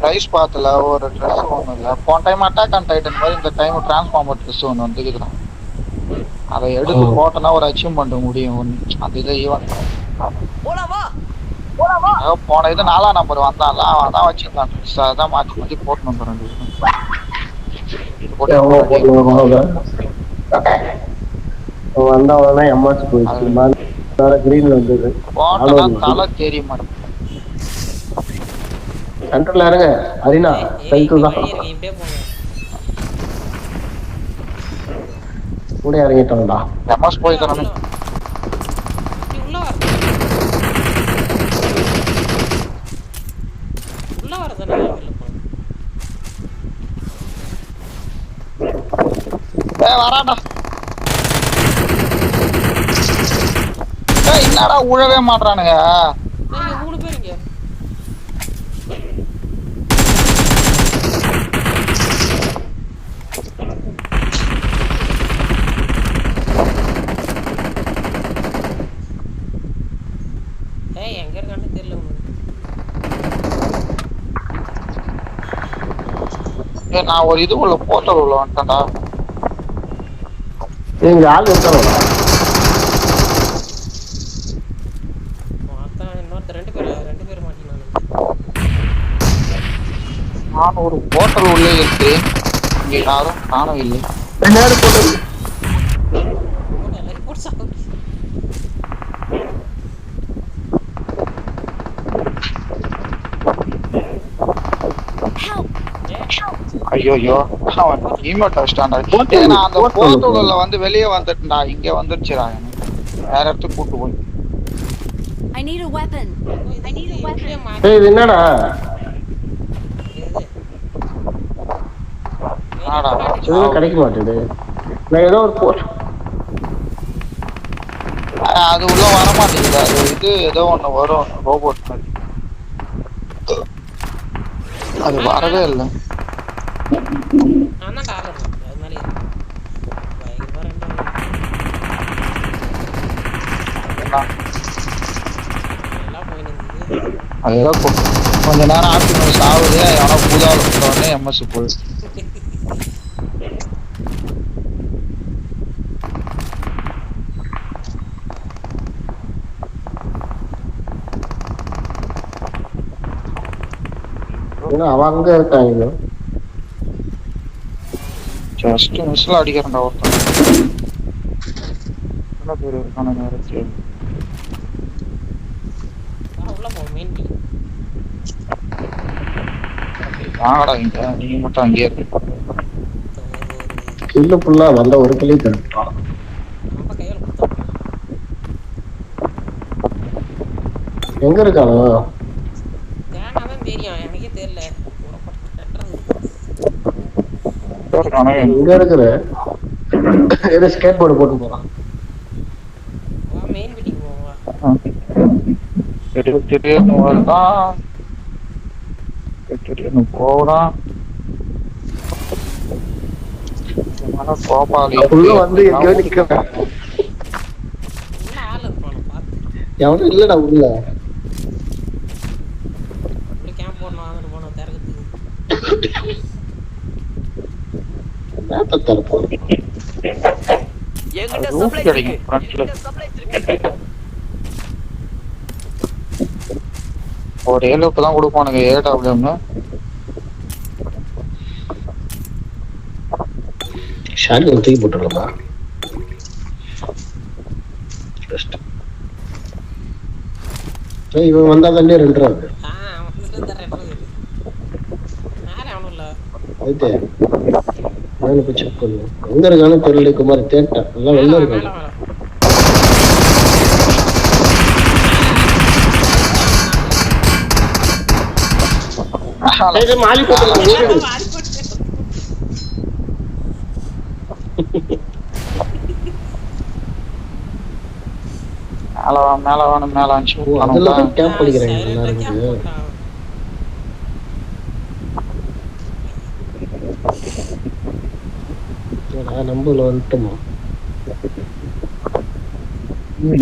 Rice பாத்துல ஒரு dress ஒன்றும் இல்லை. போன டைம் அட்டாக் ஆன் டைட்டன் மாதிரி இந்த டைம் டிரான்ஸ்ஃபார்மர் ட்ரெஸ் ஒன்று வந்துக்குதுதான். அதை எடுத்து போட்டோன்னா ஒரு அச்சீவ்மெண்ட் முடியும் ஒன்று. அந்த இதை ஈவன் போன இது 4ஆம் நம்பர் வந்தான்ல அவன் தான் வச்சுருந்தான் ட்ரெஸ். அதான் மாற்றி மாற்றி போட்டு வந்துடும். வந்தவனா எம்மாச்சு போயிடுச்சு. கிரீன்ல வந்தது போட்டோன்னா தலை தெரிய மாட்டேன். சென்டர்ல இருங்க அரினா சைக்கிள் தான் கூட இறங்கிட்டோம்டா. எம்எஸ் போய் தரணும். வராடா. என்னடா உழவே மாட்டானுங்க. நான் ஒரு இது உள்ள போட்டல் உள்ள வந்துட்டேன்டா. எங்க ஆள் இருக்காங்க. நான் ஒரு போட்டல் உள்ளே இருக்கு. இங்கே யாரும் காணவும் இல்லை. ஐயோ அவன் ஈமோட் வச்சிட்டான்டா. நான் அந்த போட்டோல வந்து வெளியே வந்துட்டேன்டா. இங்க வந்துருச்சுடா. வேற இடத்துக்கு கூட்டு போய். I need a weapon. ஏய் இது என்னடா? ஆடா எதுவும் கிடைக்க மாட்டேது. நான் ஏதோ ஒரு போட் அது உள்ள வர மாட்டேங்குது. அது இது ஏதோ ஒண்ணு வரும் ரோபோட் மாதிரி. அது வரவே இல்லை. அதெல்லாம் கொஞ்ச நேரம் ஆப்டிமைஸ் ஆகுது. எவனோ புதாவில் போட்டோடனே எம்எஸ் போகுது. அவன் அங்க இருக்காங்க. ஜஸ்ட் மிஸ்ல அடிக்கிறேன்டா ஒருத்தன். என்ன பேர் இருக்கான நேரத்து வாங்கடா. இங்க நீங்க மட்டும் அங்கேயே இருக்கு. இல்ல புல்லா வந்த ஒரு கிளி தரட்டான். எங்க இருக்கானோ எங்க இருக்கிற ஏதோ ஸ்கேட் போர்டு போட்டு போறான். திடீர்னு வருதான். திடீர்னு போறான். கோபாலி உள்ள வந்து எங்கேயோ நிக்கிறேன். எவனும் இல்லடா உள்ள. ஒரு ஏழுக்கு தான் கொடுப்பானுங்க. ஏடபிள்யூன்னு ஷாட் தூக்கி போட்டுருக்கா. இவன் வந்தா தானே 2 ரூபா செக் பண்ணுவோம். எங்க இருக்கானு தெரியல. குமார் தேட்டா எல்லாம் வெளில இருக்காங்க. மாலி போட்டு மேல வேணும் மேல கேம்ப் பண்ணிக்கிறாங்க எல்லாரும். நம்பூர்ல வந்துட்டோமா?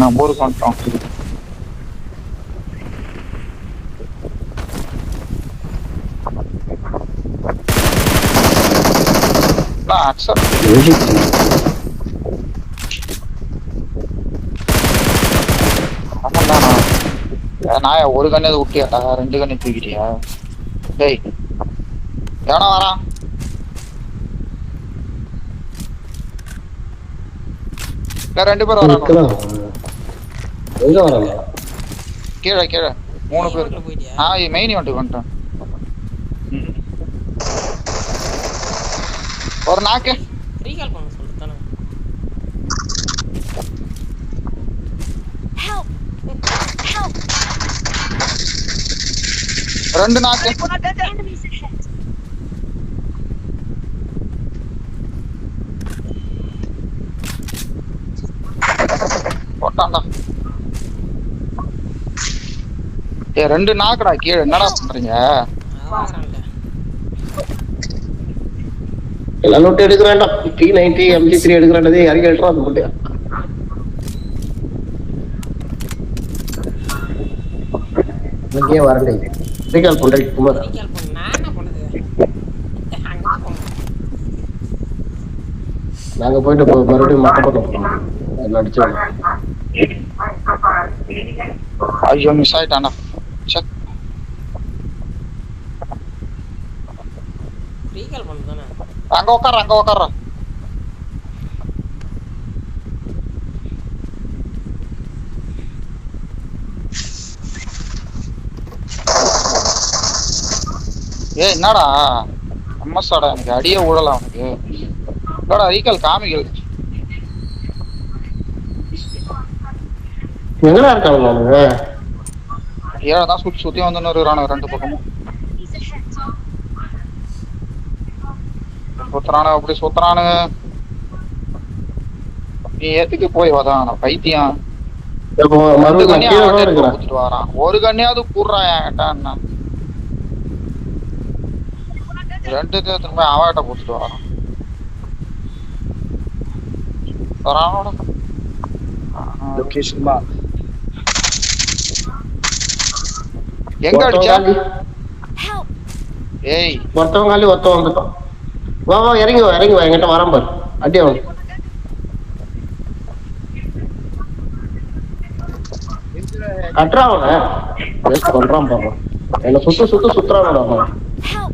நம்பூருக்கு வந்துட்டோம். எல்லாம் அக்செப்ட். ஆமாண்ணா நான் ஒரு கண்ணு விட்டியாட்டா 2 கண்ணு தூக்கிட்டியா? டேய் எவனா வரான்? இல்ல 2 பேர் வரானோ? எங்க வராங்க? கீழே கீழே 3 பேர். மெயின் வந்துட்டு வந்துட்டேன். ஒரு நாக்கு ரீகால் பண்ண சொல்லுதானே. Help! Help! 2 நாக்கு. Enemies ahead! போட்டான்டா. 2 நாக்குடா கீழே. என்னடா பண்றீங்க? எல்லாம் நோட்டு எடுக்க வேண்டாம். T90 MG3 எடுக்க வேண்டதே இறங்கி எடுத்துறோம். அது மட்டும் இங்கே வரண்டே. ரீகால் பண்றேன் குமார். ரீகால் பண்ண நான் என்ன பண்ணுது? அங்க போங்க. நாங்க போயிட்டு மறுபடியும் மட்ட போட்டோம். எல்லாம் அடிச்சோம். ஐயோ மிஸ் ஆயிட்டானா. செக். ரீகால் பண்ணுதானே. அங்க உட்கார்றா. என்னடா அம்மசாடா எனக்கு அடியே விடலாம் அவனுக்கு. என்னடா ரீகால் காமிகள் எங்கடா இருக்காங்க அவனுங்க? ஏழதான் சுத்தி வந்து இருக்கிறானு 2 பக்கமும் சுத்துறானு. அப்படி சுத்துறானு. நீ எதுக்கு போய் வதான் பைத்தியம்? கொடுத்துட்டு வரான். ஒரு கண்ணியாவது கூடுறான் என்கிட்ட. என்ன 2 திரும்ப அவட்ட கொடுத்துட்டு வரான். எங்க அடிச்சா? Help! ஏய் ஒருத்தவங்காலி ஒருத்தவன் வந்துட்டான். வா இறங்கி வா என்கிட்ட வரான் பாரு. அடி அவன் கட்டுறான். அவனை வேஸ்ட் பண்றான் பாரு. என்ன சுத்துறான் அவன். Help!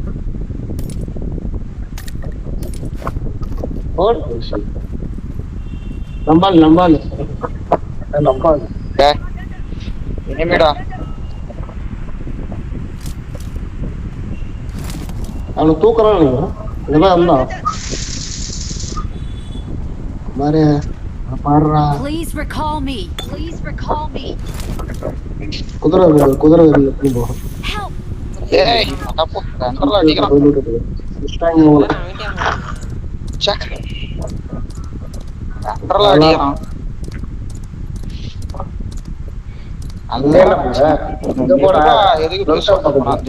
நம்பால் இனிமேடா அவனை தூக்குறான். நீங்க இதெல்லாம் இருந்தான் பாரு. பாடுறா. Please recall me. Please recall me. குதிரை எப்படி போகும்? Help! ஏய் தப்பு ரெண்டரல அடிக்கிறான். செக். ரெண்டரல அடிக்கிறான். இங்க போடா. எதுக்கு பேச போறான்?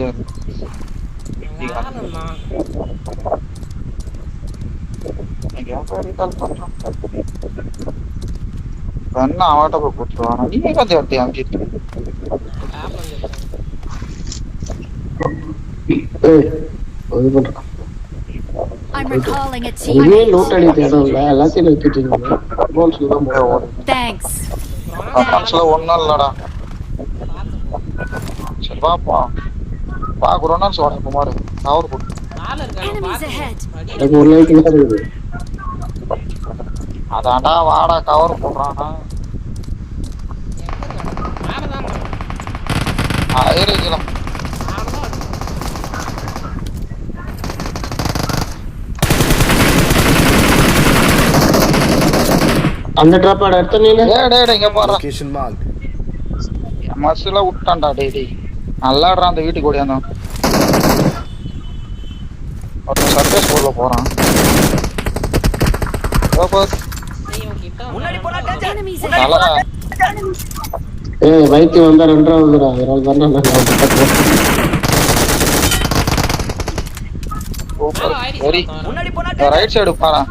என்ன அவட்ட போய் கூட்டுவானா? நீ எங்க தேர்த்தி அஞ்சிட்டு I'm recalling a ஒரே teammate. லூட் அடி தேடல. எல்லாத்தையும் நிறுத்திட்டீங்க. கோல்ஸ்ல தான் போறோம். Thanks. மனசுல ஒண்ணும் இல்லடா. சரி பாப்பா. பாக்குறோம்னா சொல்ற குமார் கவர் போடு. Enemies ahead. எனக்கு ஒரு லைக் இல்ல இருக்குது. அதான்டா வாடா கவர் போடுறானா. ஆயிரம் அந்த டிராப் ஆட எடுத்த நீ. டேய் இங்க பாரு. மனசுல விட்டான்டா டேய். நல்லாடுறான் அந்த வீட்டுக்கு ஓடியாந்தான். ஒரு சர்ஃபேஸ் போர்ல போறான். Enemies ahead. ஏய் வைத்தி வந்தா ரெண்டாவதுடா. இரால் தான நான் சூப்பர். வெரி. ரைட் சைடு பாறா.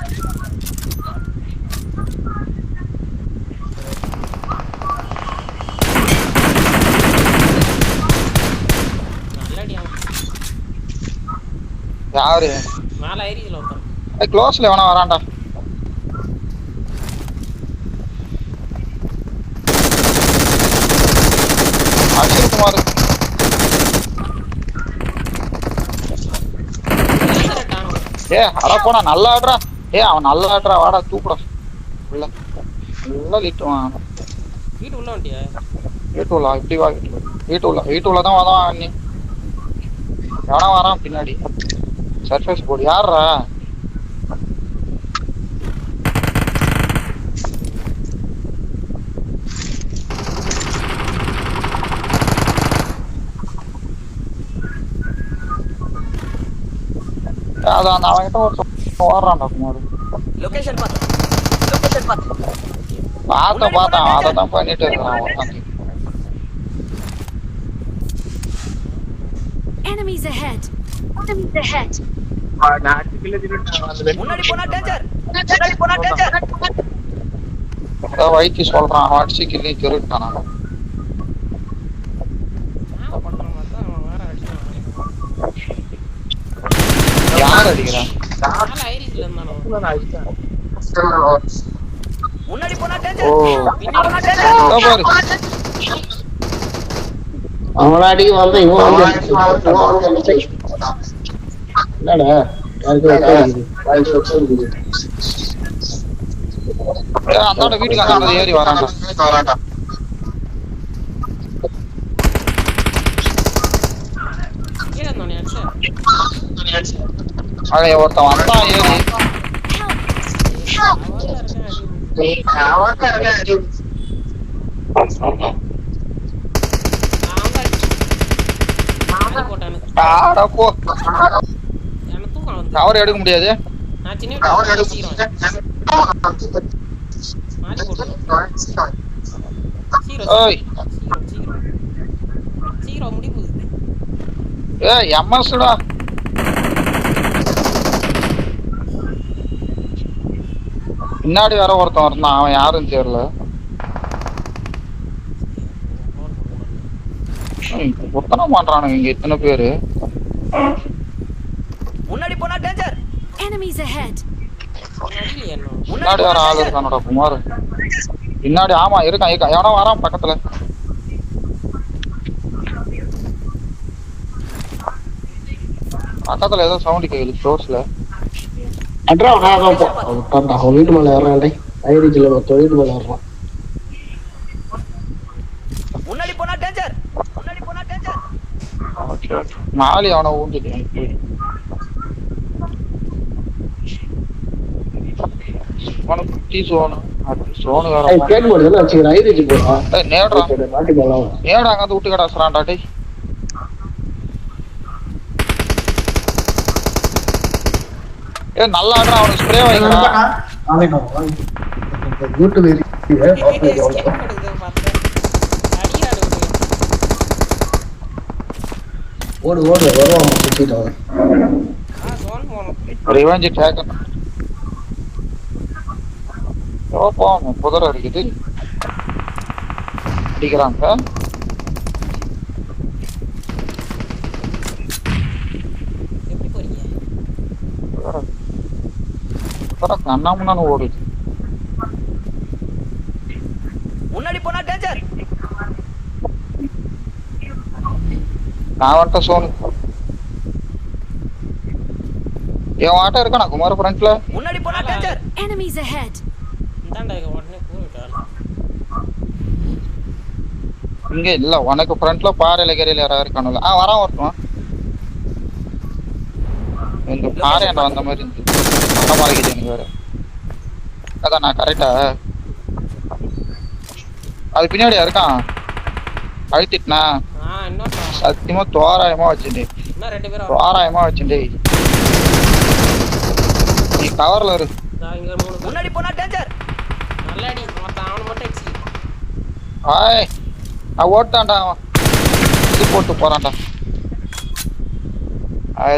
யாரு? மேல ஏறில உட்கார். க்ளோஸ்ல வேணா வரான்டா. அடிச்சிருக்குமாரு. அட போனா நல்லா ஆடுறா. அவன் நல்லா ஆடுறா, வாடா தூக்குடா உள்ள. நல்லா லிட்டுவான். வீட்டு உள்ள வந்துட்டியா? வீட்டுல இப்படி வா. வீட்டுல தான் வதான் நீ. எவனா வரான் பின்னாடி. சர்ஃபேஸ் போர்டு யாருடா? அதான் அவன்கிட்ட ஒரு ஓடுறான்டா குமார். லொகேஷன் பாத்து. பார்த்தேன் அதை தான் பண்ணிட்டு இருக்கிறான் உட்காந்து. Enemies ahead. முன்னாடி போனா டேஞ்சர். வைத்தி சொல்றான் அவன் அடிச்சு கிள்ளி திருட்டானா. யார் அடிக்கிறான்? முன்னாடி போனா ஓ டேஞ்சர். பாரு. அவன அடிக்க வந்து இவன் வந்து என்னடா யாருக்கு அடிக்குது. அந்தாண்ட வீட்டுக்கு அந்தாண்ட ஏறி வரான்டா. கீழ வந்தானே அடிச்ச. அவன் ஒருத்தன் வந்தான் ஏறி. ஆடா போ. கவர் எடுக்க முடியாது. ஓய் எம்எஸ்டா. பின்னாடி வேற ஒருத்தன் இருந்தான், அவன் யாரும் தெரியல. புத்தனை பண்றானுங்க இங்க இத்தனை பேரு. முன்னாடி போனா டேஞ்சர். Enemies ahead. பின்னாடி வேற ஆள் இருக்கானோட குமார். பின்னாடி ஆமா இருக்கான். எவனோ வரான் பக்கத்துல. பக்கத்துல ஏதோ சவுண்ட் கேக்குது க்ளோஸ்ல. அட்ரா அவன் வீட்டு மேல ஏறான். ஐடிஜில மொத்தம் வீட்டு மேல ஏறான். முன்னாடி போனா டேஞ்சர். மாலி அவனை ஊந்துட்டேன். குட்டி சோனு சோனு வேற கேட் போடுதுல வச்சுக்கிறேன். ஐடிஜி போடா. நேடா மாட்டி போலாம். நேடா அங்க விட்டு கடாசுறான்டா டேய். நல்லா ஆடுறான். அவனுக்கு ஸ்ப்ரே வைங்கடா. யூடியூப் இருக்கு. ஓடு வருவான் சுத்திட்டான். Revenge taken. போவோம் புதர் அடிக்குது. அடிக்கிறாங்க. கண்ணாமண்ணு ஓடுது. முன்னாடி போனா டேஞ்சர். நான் வந்துட்ட சோனு. என் ஆட்டம் இருக்கானா குமார் ஃப்ரண்ட்ல. முன்னாடி போனா டேஞ்சர். Enemies ahead. இந்தாண்டா உடனே போயிட்டான். இங்க இல்ல உனக்கு ஃப்ரண்ட்ல பாறையில கரையில யாரா இருக்கானுல. வரான் ஒருத்தன். இந்த பாறையாண்ட வந்த மாதிரி இருந்துச்சு. மாறிக்கிது எனக்கு வேற. அதான் நான் கரெக்டா அது பின்னாடியா இருக்கான். அழுத்திட்டா சத்தியமா தோராயமா வச்சுட்டேன். தோராயமா வச்சுட்டே. நீ கவர்ல இரு. முன்னாடி போனா டேஞ்சர். நல்ல அடி. அவன மட்டும் அடிச்சு. ஆய் நான் ஓட்டான்டா. அவன் இது போட்டு போறான்டா.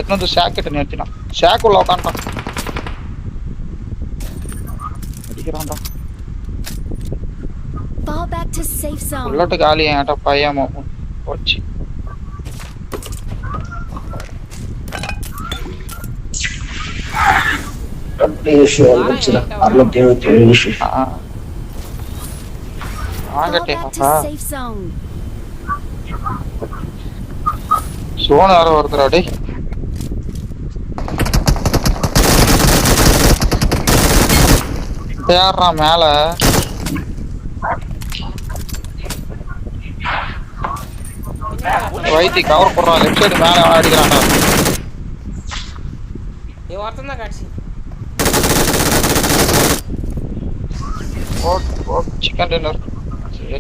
எத்தனை ஷாக்கெட்டு நிறுத்தினான். ஷாக்குள்ள உட்காந்துட்டான். அடிக்கிறான்டா. Fall back to safe zone. Bullet காலி என்கிட்ட பையன் போச்சு. இஷ்யூ வந்துச்சுடா 677 இஷ்யூ வாங்கட்டே Fall back to safe zone. சோனு யாரோ ஒருத்தரா டேய் யாரா மேல வைத்தி கவர் போடுறான் லெஃப்ட் சைடு மேல அவன் அடிக்கிறான்டா ஒருத்தன் தான் காட்சி ஓ சிக்கன் டின்னர் சரி